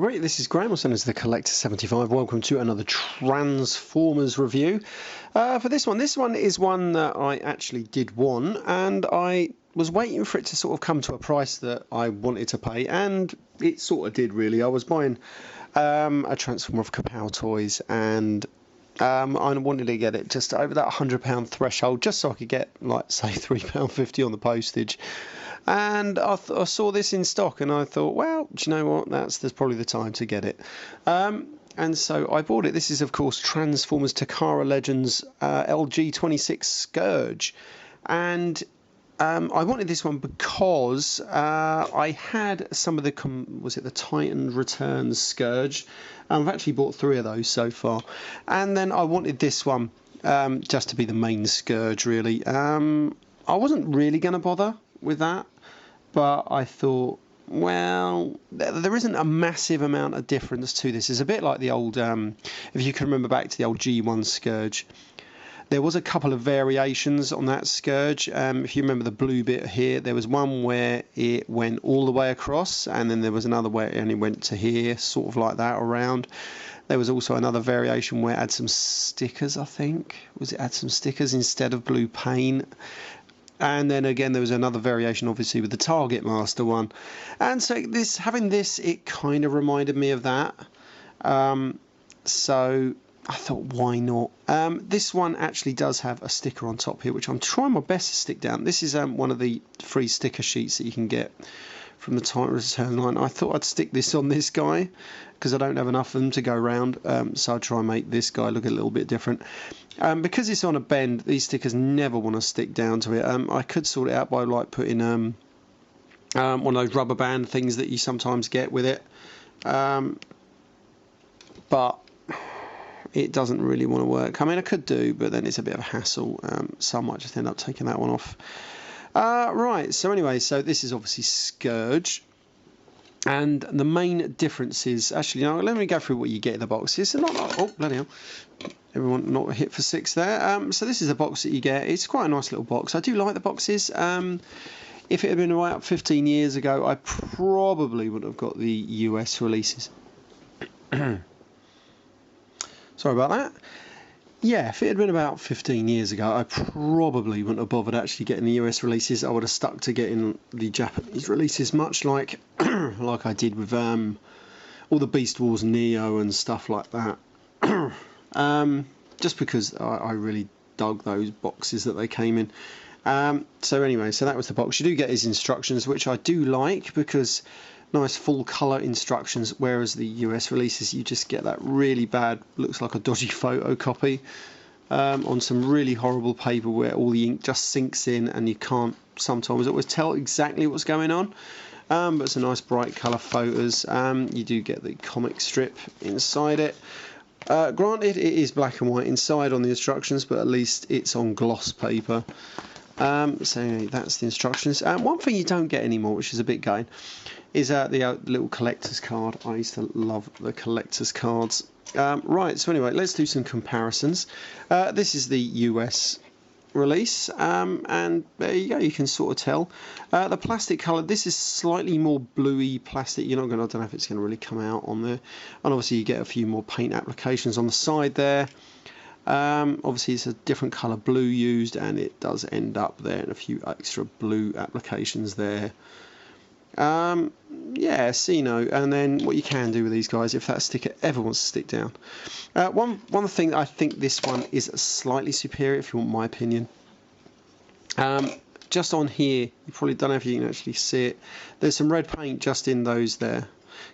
everybody, this is Graham, also known as the Collector 75. Welcome to another Transformers review. For this one is one that I actually did want, and I was waiting for it to sort of come to a price that I wanted to pay, and it sort of did really. I was buying a Transformer of Kapow Toys, and I wanted to get it just over that £100 threshold, just so I could get, like, say, £3.50 on the postage. And I saw this in stock, and I thought, well, do you know what? There's probably the time to get it. And so I bought it. This is, of course, Transformers Takara Legends LG-26 SCOURGE. And I wanted this one because I had some of the, was it the Titan Returns SCOURGE? I've actually bought 3 of those so far. And then I wanted this one just to be the main SCOURGE, really. I wasn't really going to bother with that, but I thought, well, there isn't a massive amount of difference to this. It's a bit like the old, if you can remember back to the old G1 SCOURGE, there was a couple of variations on that SCOURGE. If you remember the blue bit here, there was one where it went all the way across, and then there was another where it only went to here, sort of like that around. There was also another variation where it had some stickers, I think. Was it had some stickers instead of blue paint? And then again, there was another variation, obviously, with the Targetmaster one. And so having this, it kind of reminded me of that. So I thought, why not? This one actually does have a sticker on top here, which I'm trying my best to stick down. This is one of the free sticker sheets that you can get from the Titan Return line. I thought I'd stick this on this guy because I don't have enough of them to go around, so I'll try and make this guy look a little bit different. Because it's on a bend, these stickers never want to stick down to it. I could sort it out by like putting one of those rubber band things that you sometimes get with it, but it doesn't really want to work. I mean, I could do, but then it's a bit of a hassle, so I might just end up taking that one off. Right, so anyway, so this is obviously SCOURGE, and the main difference is, actually, you know, let me go through what you get in the box. It's not, oh, bloody hell, everyone not hit for 6 there. So this is a box that you get. It's quite a nice little box. I do like the boxes. If it had been about 15 years ago, I probably would have got the US releases. Sorry about that. Yeah, if it had been about 15 years ago, I probably wouldn't have bothered actually getting the US releases. I would have stuck to getting the Japanese releases, much like like I did with all the Beast Wars Neo and stuff like that. Just because I really dug those boxes that they came in. So anyway, so that was the box. You do get his instructions, which I do like, because nice full colour instructions, whereas the US releases you just get that really bad, looks like a dodgy photocopy on some really horrible paper where all the ink just sinks in and you can't sometimes always tell exactly what's going on. But it's a nice bright colour photos. You do get the comic strip inside it. Granted, it is black and white inside on the instructions, but at least it's on gloss paper. So anyway, that's the instructions. One thing you don't get anymore, which is a bit gutting, is the little collector's card. I used to love the collector's cards. Right, so anyway, let's do some comparisons. This is the US release, and there you go, you can sort of tell. The plastic colour, this is slightly more bluey plastic. You're not going to, I don't know if it's going to really come out on there. And obviously you get a few more paint applications on the side there. Obviously it's a different colour blue used, and it does end up there in a few extra blue applications there. Yeah, so you know, and then what you can do with these guys, if that sticker ever wants to stick down. One thing, I think this one is slightly superior, if you want my opinion. Just on here, you probably don't know if you can actually see it. There's some red paint just in those there,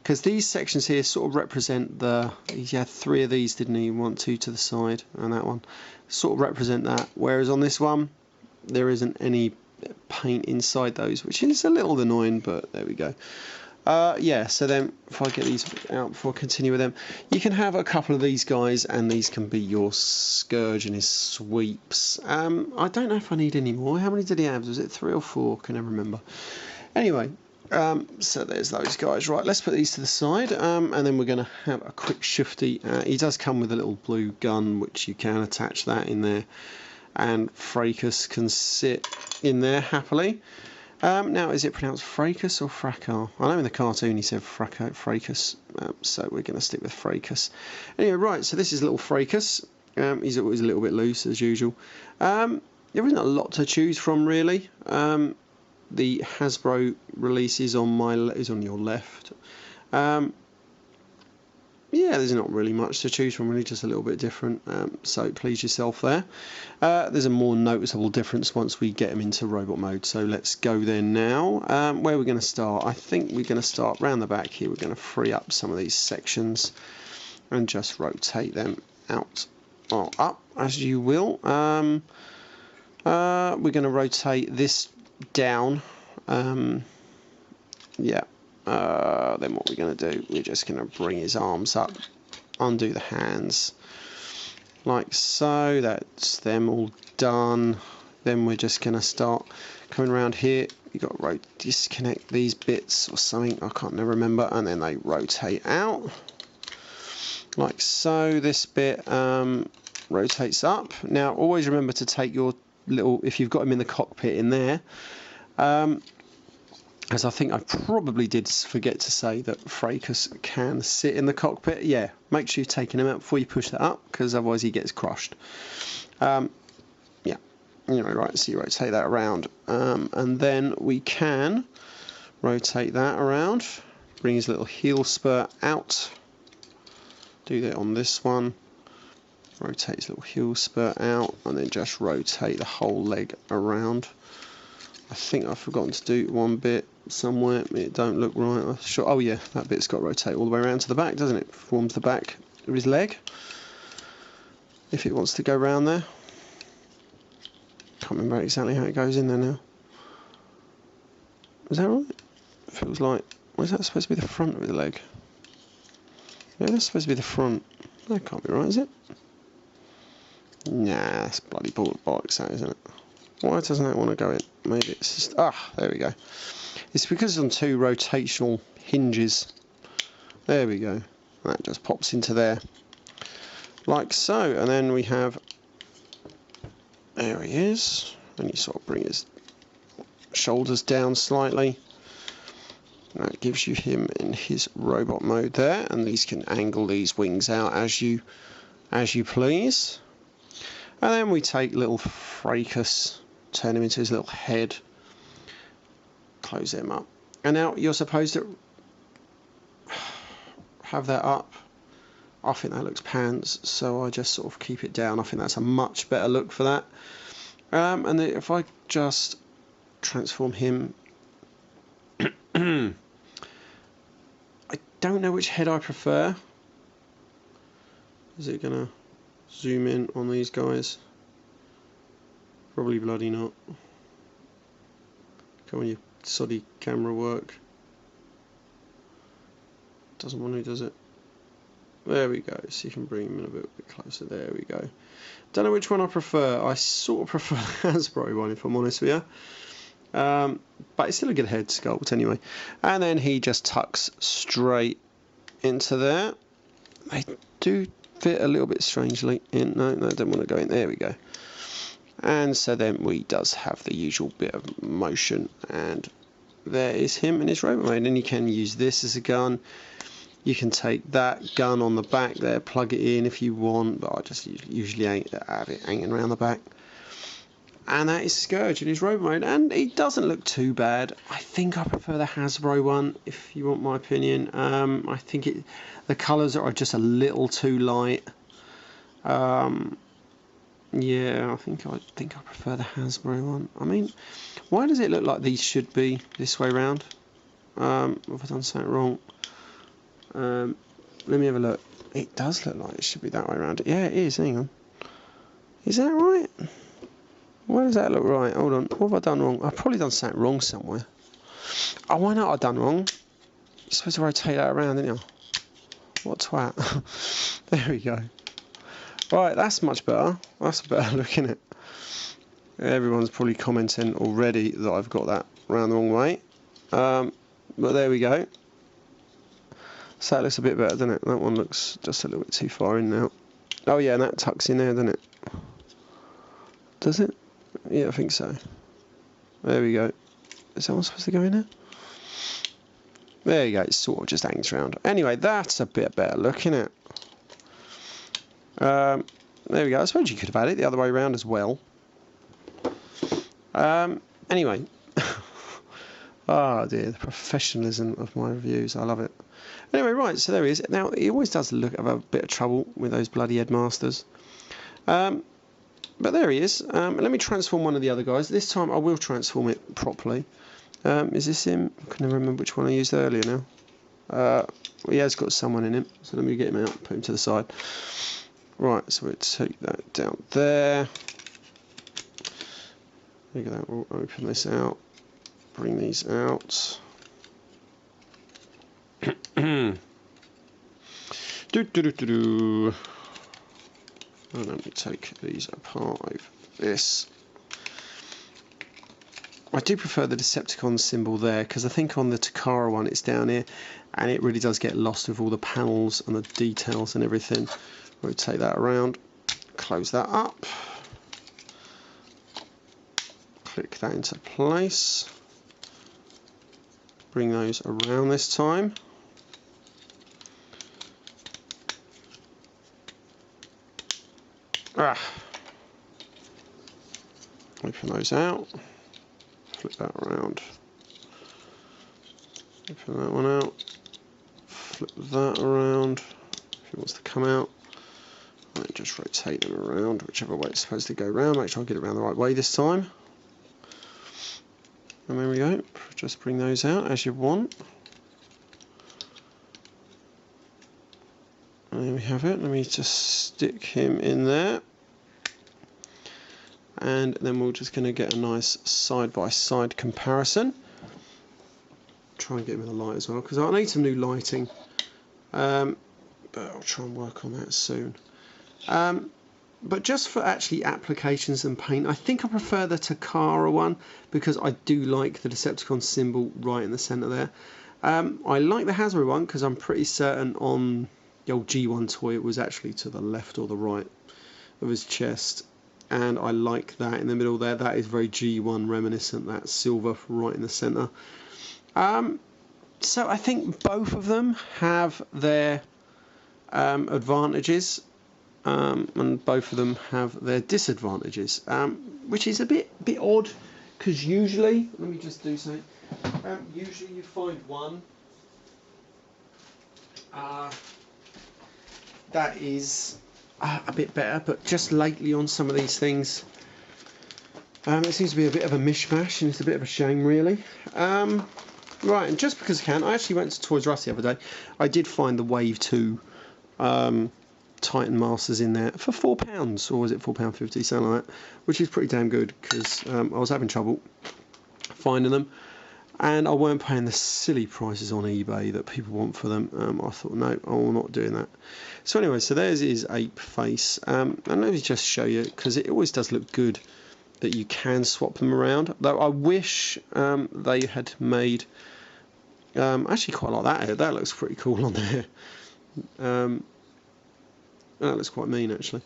because these sections here sort of represent the. He had 3 of these, didn't he? 1, 2 to the side, and that one sort of represent that. Whereas on this one, there isn't any paint inside those, which is a little annoying, but there we go. Yeah, so then if I get these out before I continue with them, you can have a couple of these guys, and these can be your SCOURGE and his sweeps. I don't know if I need any more. How many did he have? Was it 3 or 4? Can never remember. Anyway, so there's those guys. Right, let's put these to the side, and then we're going to have a quick shifty. He does come with a little blue gun, which you can attach that in there, and Fracas can sit in there happily. Now, is it pronounced Fracas or Fracas? I know in the cartoon he said Fracas, so we're going to stick with Fracas. Anyway, right, so this is little Fracas. He's always a little bit loose, as usual. There isn't a lot to choose from, really. The Hasbro release is on your left. Yeah, there's not really much to choose from, really, just a little bit different, so please yourself there. There's a more noticeable difference once we get them into robot mode, so let's go there now. Where are we going to start? I think we're going to start round the back here. We're going to free up some of these sections and just rotate them out or up, as you will. We're going to rotate this down. Yeah. Then what we're going to do, we're just going to bring his arms up, undo the hands, like so. That's them all done. Then we're just going to start coming around here. You've got to disconnect these bits or something, I can't never remember, and then they rotate out, like so. This bit rotates up. Now, always remember to take your little, if you've got him in the cockpit in there, as I think I probably did forget to say that Fracas can sit in the cockpit. Yeah, make sure you've taken him out before you push that up, because otherwise he gets crushed. Yeah, anyway, right, so you rotate that around. And then we can rotate that around, bring his little heel spur out. Do that on this one. Rotate his little heel spur out, and then just rotate the whole leg around. I think I've forgotten to do one bit somewhere. It don't look right. Sure. Oh yeah, that bit's got to rotate all the way around to the back, doesn't it? Forms the back of his leg. If it wants to go round there. Can't remember exactly how it goes in there now. Is that right? Feels like. Where's that supposed to be the front of his leg? Yeah, that's supposed to be the front. That can't be right, is it? Nah, that's bloody bollocks, that, isn't it? Why doesn't that want to go in? Maybe it's just... Ah, there we go. It's because it's on two rotational hinges. There we go. That just pops into there. Like so. And then we have... There he is. And you sort of bring his shoulders down slightly. That gives you him in his robot mode there. And these can angle these wings out as you please. And then we take little Fracas, turn him into his little head, close him up. And now you're supposed to have that up. I think that looks pants, so I just sort of keep it down. I think that's a much better look for that. And then if I just transform him, I don't know which head I prefer. Is it gonna zoom in on these guys? Probably bloody not. Come on, you soddy camera work. Doesn't want to, does it? There we go. So you can bring him in a bit closer. There we go. Don't know which one I prefer. I sort of prefer the Hasbro one, if I'm honest with you. But it's still a good head sculpt anyway. And then he just tucks straight into there. They do fit a little bit strangely in. No, I don't want to go in. There we go. And so then we does have the usual bit of motion, and there is him in his robot mode. And you can use this as a gun. You can take that gun on the back there, plug it in if you want, but I just usually have it hanging around the back. And that is Scourge in his robot mode, and it doesn't look too bad. I think I prefer the Hasbro one, if you want my opinion. I think the colours are just a little too light. Yeah, I think I prefer the Hasbro one. I mean, why does it look like these should be this way round? Have I done something wrong? Let me have a look. It does look like it should be that way around. Yeah, it is. Hang on. Is that right? Why does that look right? Hold on. What have I done wrong? I've probably done something wrong somewhere. Oh, why not? I've done wrong. You're supposed to rotate that around, didn't you? What twat? There we go. Right, that's much better. That's a better look, isn't it? Everyone's probably commenting already that I've got that round the wrong way. But there we go. So that looks a bit better, doesn't it? That one looks just a little bit too far in now. Oh yeah, and that tucks in there, doesn't it? Does it? Yeah, I think so. There we go. Is that one supposed to go in there? There you go, it sort of just hangs around. Anyway, that's a bit better look, isn't it? There we go. I suppose you could have had it the other way around as well. Anyway. Oh dear, the professionalism of my reviews. I love it. Anyway, right, so there he is. Now, he always does look have a bit of trouble with those bloody Headmasters. But there he is. Let me transform one of the other guys. This time I will transform it properly. Is this him? I can never remember which one I used earlier now. Well, he has got someone in him, so let me get him out, put him to the side. Right, so we'll take that down there. Look at that, we'll open this out, bring these out. And let me take these apart over this. I do prefer the Decepticon symbol there, because I think on the Takara one it's down here and it really does get lost with all the panels and the details and everything. Rotate that around, close that up, click that into place, bring those around this time. Open those out, flip that around, open that one out, flip that around if it wants to come out, and just rotate them around whichever way it's supposed to go around. Make sure I get it around the right way this time. And there we go, just bring those out as you want. And there we have it. Let me just stick him in there. And then we're just going to get a nice side-by-side comparison. Try and get him in the light as well, because I need some new lighting. But I'll try and work on that soon. But just for actually applications and paint, I think I prefer the Takara one, because I do like the Decepticon symbol right in the centre there. I like the Hasbro one, because I'm pretty certain on the old G1 toy it was actually to the left or the right of his chest. And I like that in the middle there. That is very G1 reminiscent, that silver right in the centre. So I think both of them have their advantages, and both of them have their disadvantages, which is a bit odd, because usually, let me just do something, usually you find one that is a bit better, but just lately on some of these things it seems to be a bit of a mishmash, and it's a bit of a shame really. Right, and just because I can, I actually went to Toys R Us the other day. I did find the Wave 2 Titan Masters in there for £4, or was it £4.50, something like that, which is pretty damn good, because I was having trouble finding them, and I weren't paying the silly prices on eBay that people want for them. I thought, no, I'm not doing that. So anyway, so there's his ape face, and let me just show you, because it always does look good that you can swap them around, though I wish they had made, actually quite like that looks pretty cool on there. That looks quite mean actually.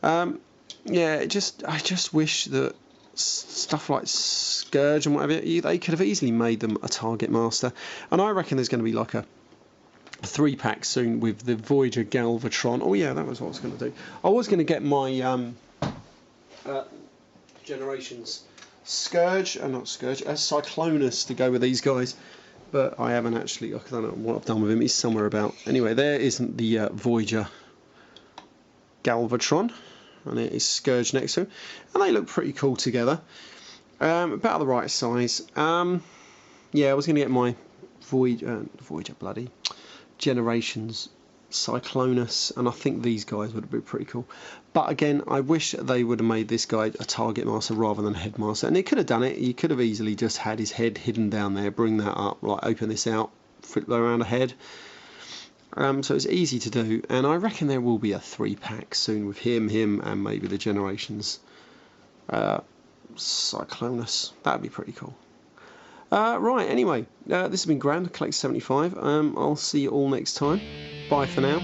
Yeah, I just wish that stuff like SCOURGE and whatever, they could have easily made them a Targetmaster, and I reckon there's going to be like a 3-pack soon with the Voyager Galvatron. Oh yeah, that was what I was going to do. I was going to get my Generations SCOURGE, not SCOURGE, Cyclonus to go with these guys, but I haven't actually. I don't know what I've done with him. He's somewhere about. Anyway, there isn't the Voyager Galvatron, and it is SCOURGE next to him, and they look pretty cool together. About the right size. Yeah, I was going to get my Voyager bloody Generations Cyclonus, and I think these guys would have been pretty cool. But again, I wish they would have made this guy a Targetmaster rather than a Headmaster, and they could have done it. You could have easily just had his head hidden down there, bring that up, like open this out, flip that around a head. So it's easy to do, and I reckon there will be a 3-pack soon with him, and maybe the Generations Cyclonus. That'd be pretty cool. Right, anyway, this has been Grand, Collector 75. I'll see you all next time. Bye for now.